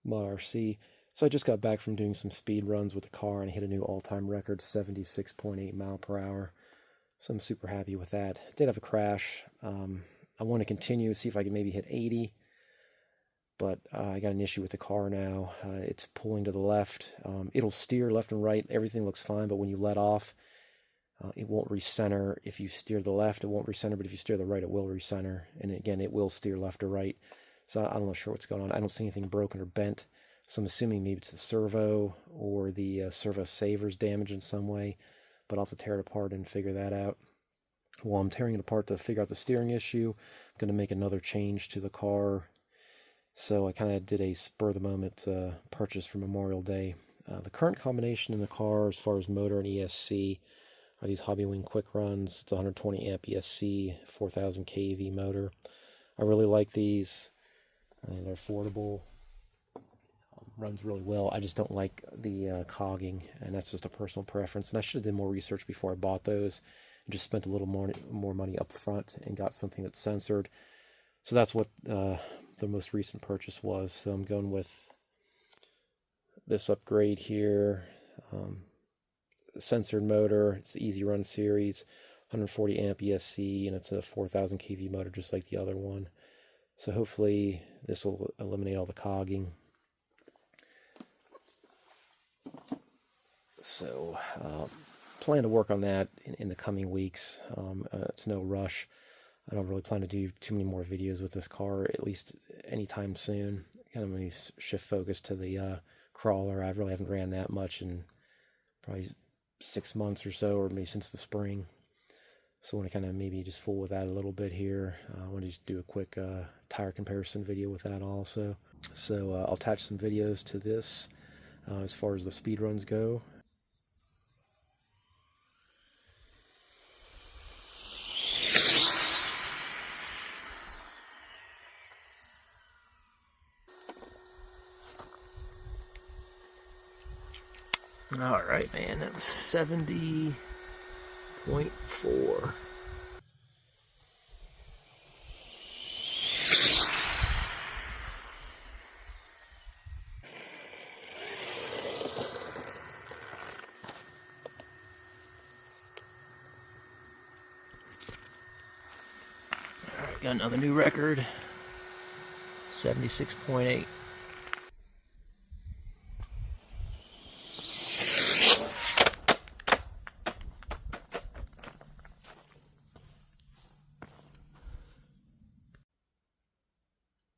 Mod RC. So I just got back from doing some speed runs with the car and I hit a new all-time record, 76.8 mile per hour. So I'm super happy with that. I did have a crash. I want to continue, see if I can maybe hit 80, but I got an issue with the car now. It's pulling to the left. It'll steer left and right. Everything looks fine, but when you let off, it won't recenter. If you steer the left, it won't recenter, but if you steer the right, it will recenter. And again, it will steer left or right. So I'm not sure what's going on. I don't see anything broken or bent. So I'm assuming maybe it's the servo or the servo saver's damaged in some way. But I'll have to tear it apart and figure that out. While I'm tearing it apart to figure out the steering issue, I'm going to make another change to the car. So I kind of did a spur-of-the-moment purchase for Memorial Day. The current combination in the car as far as motor and ESC are these Hobbywing quick runs. It's 120 amp ESC, 4000 kV motor. I really like these. They're affordable. Runs really well. I just don't like the cogging, and that's just a personal preference. And I should have done more research before I bought those, and just spent a little more money up front and got something that's censored. So that's what the most recent purchase was. So I'm going with this upgrade here. Censored motor. It's the Easy Run series, 140 amp ESC, and it's a 4000 kV motor just like the other one. So hopefully this will eliminate all the cogging. So plan to work on that in the coming weeks. It's no rush. I don't really plan to do too many more videos with this car, at least anytime soon. Kind of going to shift focus to the crawler. I really haven't ran that much in probably 6 months or so, or maybe since the spring. So I want to kind of maybe just fool with that a little bit here. I want to just do a quick tire comparison video with that also. So I'll attach some videos to this as far as the speed runs go. All right, man, that was 70.4. All right, got another new record, 76.8.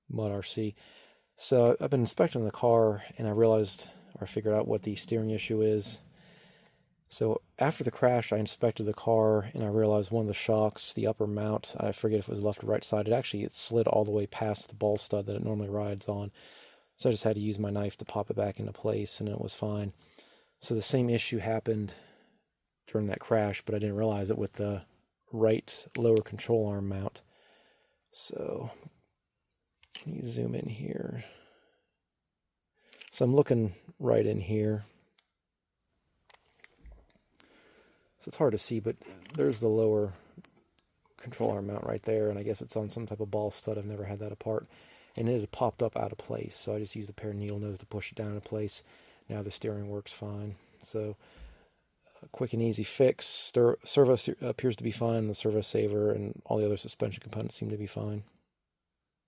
Mod RC. So I've been inspecting the car and I realized, or I figured out what the steering issue is. So after the crash, I inspected the car and I realized one of the shocks, the upper mount, I forget if it was left or right side, it slid all the way past the ball stud that it normally rides on. So I just had to use my knife to pop it back into place and it was fine. So the same issue happened during that crash, but I didn't realize it with the right lower control arm mount. So can you zoom in here? So I'm looking right in here. So it's hard to see, but there's the lower control arm mount right there, and I guess it's on some type of ball stud. I've never had that apart. And it had popped up out of place, so I just used a pair of needle nose to push it down into place. Now the steering works fine. So quick and easy fix. Servo appears to be fine. The servo saver and all the other suspension components seem to be fine.